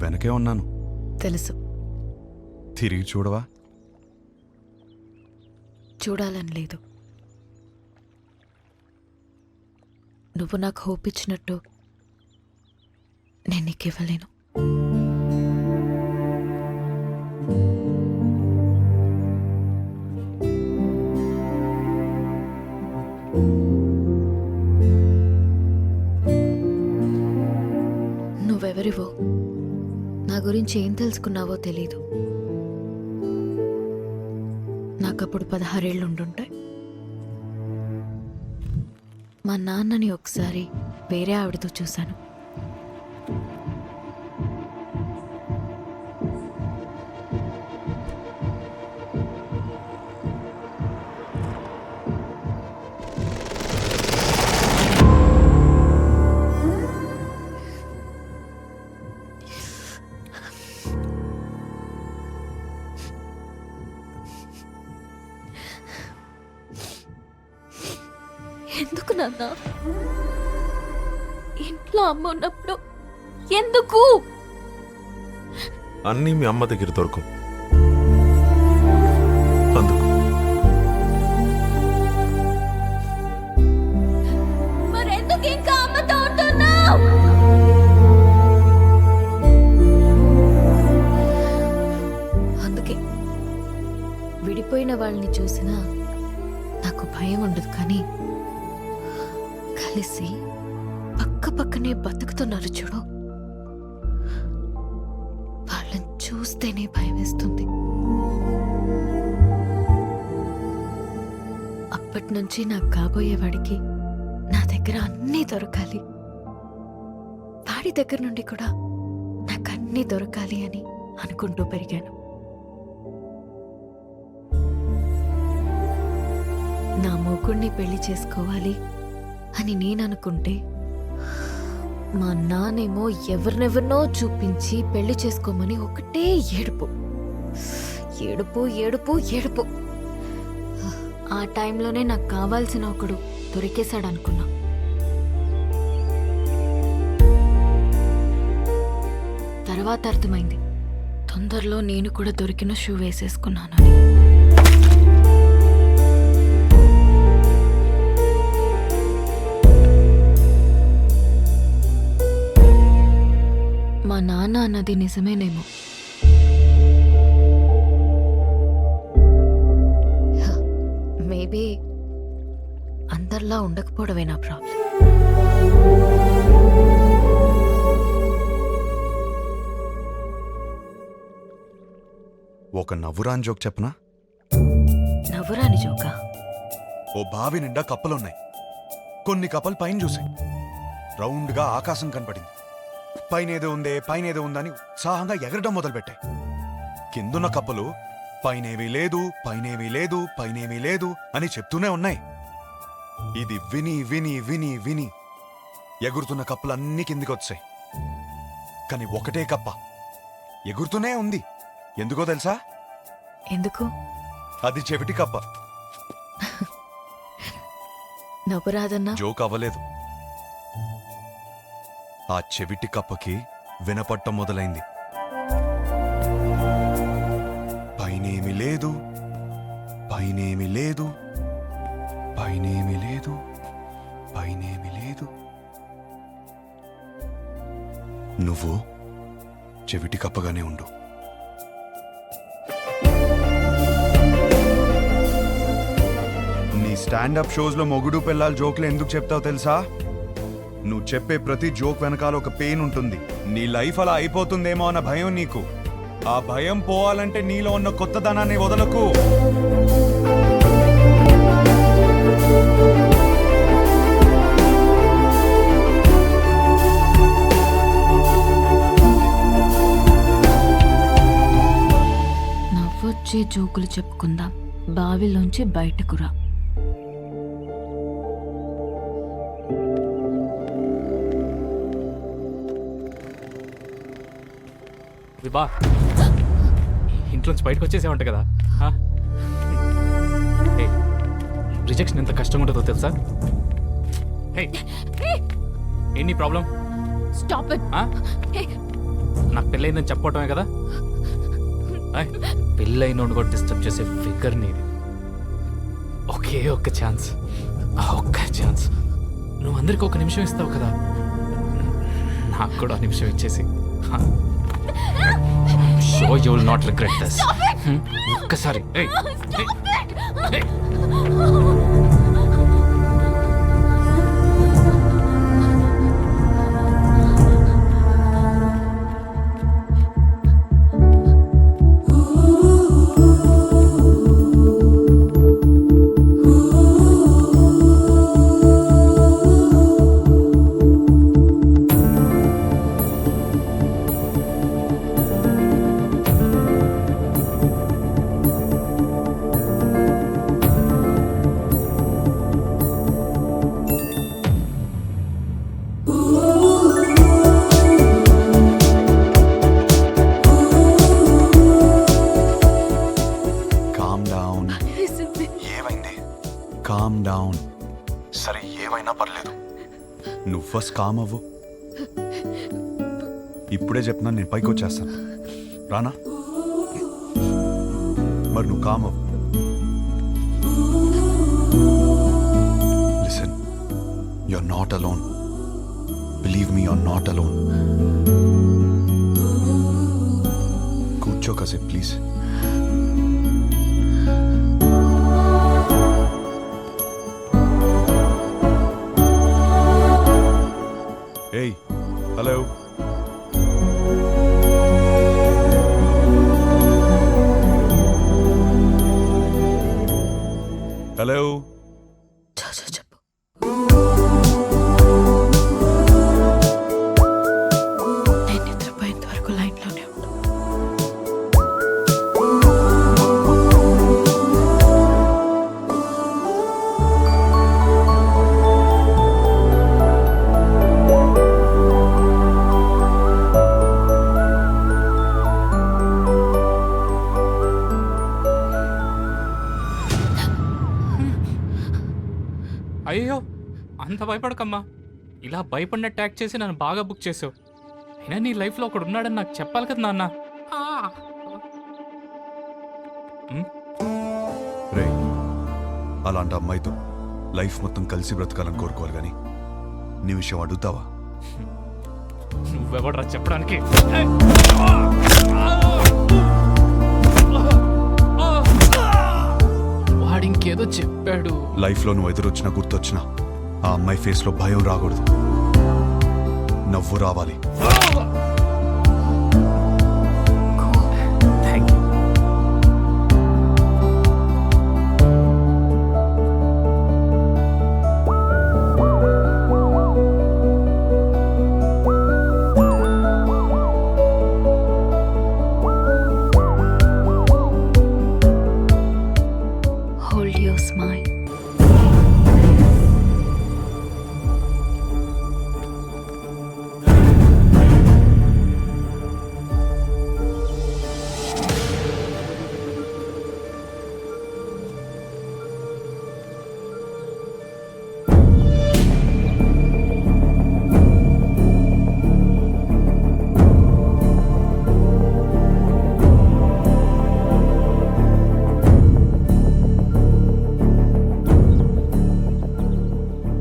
వెనకే ఉన్నాను. తెలుసు. తిరిగి చూడవా? చూడాలని లేదు. నువ్వు నాకు హోప్ ఇచ్చినట్టు నేను నీకు ఇవ్వలేను. నువ్వెవరివో, నా గురించి ఏం తెలుసుకున్నావో తెలీదు. నాకప్పుడు 16 ఏళ్ళు ఉండుంటాయి. మా నాన్నని ఒకసారి వేరే ఆవిడతో చూశాను. ఎందుకు నాన్న? ఇంట్లో అమ్మ ఉన్నప్పుడు ఎందుకు? అన్నీ మీ అమ్మ దగ్గర దొరకవు, అందుకు. మరెందుకు ఇంకా అమ్మతో ఉంటున్నావు? అందుకే విడిపోయిన వాళ్ళని చూసినా నాకు భయం ఉండదు, కానీ కలిసి పక్క పక్కనే బతుకుతున్నారు చూడు, వాళ్ళని చూస్తేనే భయం వేస్తుంది. అప్పటి నుంచి నాకు కాబోయేవాడికి నా దగ్గర అన్నీ దొరకాలి, వాడి దగ్గర నుండి కూడా నాకు అన్నీ దొరకాలి అని అనుకుంటూ పెరిగాను. నా మొగుణ్ణి పెళ్లి చేసుకోవాలి అని నేను అనుకుంటే, మా నాన్నేమో ఎవరినెవరినో చూపించి పెళ్లి చేసుకోమని ఒకటే ఏడుపు ఏడుపు ఏడుపు ఏడుపు. ఆ టైంలోనే నాకు కావాల్సిన ఒకడు దొరికేశాడు అనుకున్నా. తర్వాత అర్థమైంది, తొందరలో నేను కూడా దొరికిన షూ వేసేసుకున్నానని. మా నాన్న అన్నది నిజమేనేమో. మేబీ అందరిలా ఉండకపోవడమే నా ప్రాబ్లం. ఒక నవ్వురాని జోక్ చెప్పనా? నవ్వురాని జోకా? ఓ బావి నిండా కప్పలున్నాయి. కొన్ని కప్పలు పైన చూసాయి. రౌండ్గా ఆకాశం కనపడింది. పైనేదో ఉందని ఉత్సాహంగా ఎగరడం మొదలుపెట్టాయి. కిందున్న కప్పలు పైనేమీ లేదు, పైనేమీ లేదు, పైనేమీ లేదు అని చెప్తూనే ఉన్నాయి. ఇది విని విని విని విని ఎగురుతున్న కప్పలన్నీ కిందికొచ్చాయి. కానీ ఒకటే కప్ప ఎగురుతూనే ఉంది. ఎందుకో తెలుసా? ఎందుకు? అది చెవిటి కప్ప. నవ్వురాదన్నా? జోక్ అవ్వలేదు. ఆ చెవిటి కప్పకి వినపట్టం మొదలైంది. పైనేమి లేదు, పైనేమి లేదు, పైనేమి లేదు, పైనేమి లేదు. నువ్వు చెవిటి కప్పగానే ఉండు. నీ స్టాండప్ షోస్లో మొగుడు పెళ్ళాలి జోక్లు ఎందుకు చెప్తావు తెలుసా? నువ్వు చెప్పే ప్రతి జోక్ వెనకాల ఒక పెయిన్ ఉంటుంది. నీ లైఫ్ అలా అయిపోతుందేమో అన్న భయం నీకు. ఆ భయం పోవాలంటే నీలో ఉన్న కొత్తదనాన్ని వదలకు. నవ్వొచ్చే జోకులు చెప్పుకుందాం, బావిలోంచి బయటకు రా. విభా, ఇంట్లోంచి బయటకు వచ్చేసేవంట కదా. రిజెక్షన్ ఎంత కష్టంగా ఉంటుందో తెలుసా? ఏంటి ప్రాబ్లం? Stop it. నాకు పెళ్ళయిందని చెప్పటమే కదా. ఏయ్, పెళ్ళైనోడు కూడా డిస్టర్బ్ చేసే ఫిగర్ నీది. ఒకే ఒక్క ఛాన్స్, ఆ ఒక్క ఛాన్స్. నువ్వు అందరికి ఒక నిమిషం ఇస్తావు కదా, నాకు కూడా నిమిషం ఇచ్చేసి. So you will not regret this. ఒక్కసారి ఏయ్, ఏయ్, ఏయ్. Calm down. ఏమైంది? Calm down. సరే ఏమైనా పర్లేదు, నువ్వు ఫస్ట్ కామ్ అవ్వు. ఇప్పుడే చెప్తున్నాను, నేను పైకి వచ్చేస్తాను. రానా? మరి నువ్వు కామ్ అవ్వు. Listen, you're not alone. Believe me, you're not alone. కూర్చో కాసేపు ప్లీజ్. ఏయ్, హలో. హలో. చెప్పు. నేను నిద్రపోయేంత వరకు లైన్లోనే ఉండు. అయ్యో, అంత భయపడకమ్మా. ఇలా భయపడినట్టు యాక్ట్ చేసి నన్ను బాగా బుక్ చేసావు. అయినా నీ లైఫ్లో ఒకడు ఉన్నాడని నాకు చెప్పాలి కదా నాన్న. రే, అలాంటి అమ్మాయితో లైఫ్ మొత్తం కలిసి బ్రతకాలని కోరుకోవాలి కానీ నీ విషయం అడుగుతావా? నువ్వెవడరా చెప్పడానికి? వాడింకేదో చెప్పాడు. లైఫ్లో నువ్వు ఎదురొచ్చినా గుర్తొచ్చినా ఆ అమ్మాయి ఫేస్లో భయం రాకూడదు, నవ్వు రావాలి. Thank you. Hold your smile.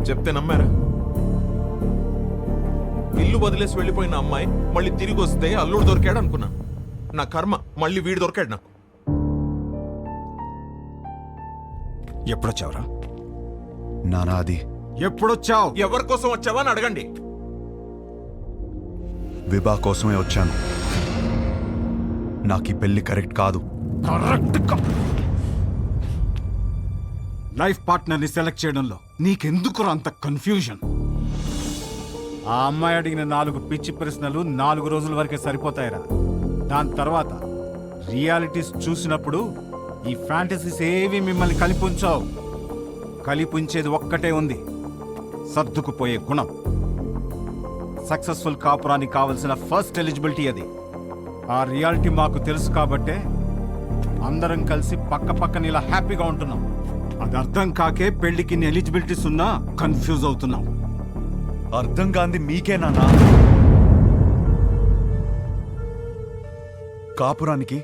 చెప్తే నమ్మారా? ఇల్లు వదిలేసి వెళ్ళిపోయిన అమ్మాయి మళ్ళీ తిరిగి వస్తే అల్లుడు దొరికాడు అనుకున్నా. నా కర్మ, మళ్ళీ వీడు దొరికాడు నాకు. ఎప్పుడొచ్చావురా? నానా అది ఎప్పుడొచ్చావు? ఎవరి కోసం వచ్చావా అని అడగండి. విభా కోసమే వచ్చాను. నాకు ఈ పెళ్లి కరెక్ట్ కాదు. లైఫ్ పార్ట్నర్ ని సెలెక్ట్ చేయడంలో నీకెందుకు అంత కన్ఫ్యూజన్? ఆ అమ్మాయి అడిగిన 4 పిచ్చి ప్రశ్నలు 4 రోజుల వరకే సరిపోతాయిరా. దాని తర్వాత రియాలిటీస్ చూసినప్పుడు ఈ ఫ్యాంటసీస్ ఏవి మిమ్మల్ని కలిపుంచావు. కలిపుంచేది ఒక్కటే ఉంది, సర్దుకుపోయే గుణం. సక్సెస్ఫుల్ కాపురానికి కావలసిన ఫస్ట్ ఎలిజిబిలిటీ అది. ఆ రియాలిటీ మాకు తెలుసు కాబట్టే అందరం కలిసి పక్క పక్కన ఇలా హ్యాపీగా ఉంటున్నాం. అది అర్థం కాకే పెళ్లికి ఎలిజిబిలిటీస్ ఉన్నా కన్ఫ్యూజ్ అవుతున్నాం. అర్థం కాంది మీకే నాన్నా. కాపురానికి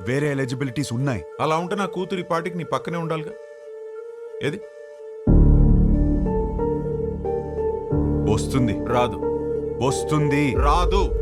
వేరే ఎలిజిబిలిటీస్ ఉన్నాయి. అలా ఉంటే నా కూతురి పాటికి నీ పక్కనే ఉండాలిగా. ఏది వస్తుంది రాదు వస్తుంది రాదు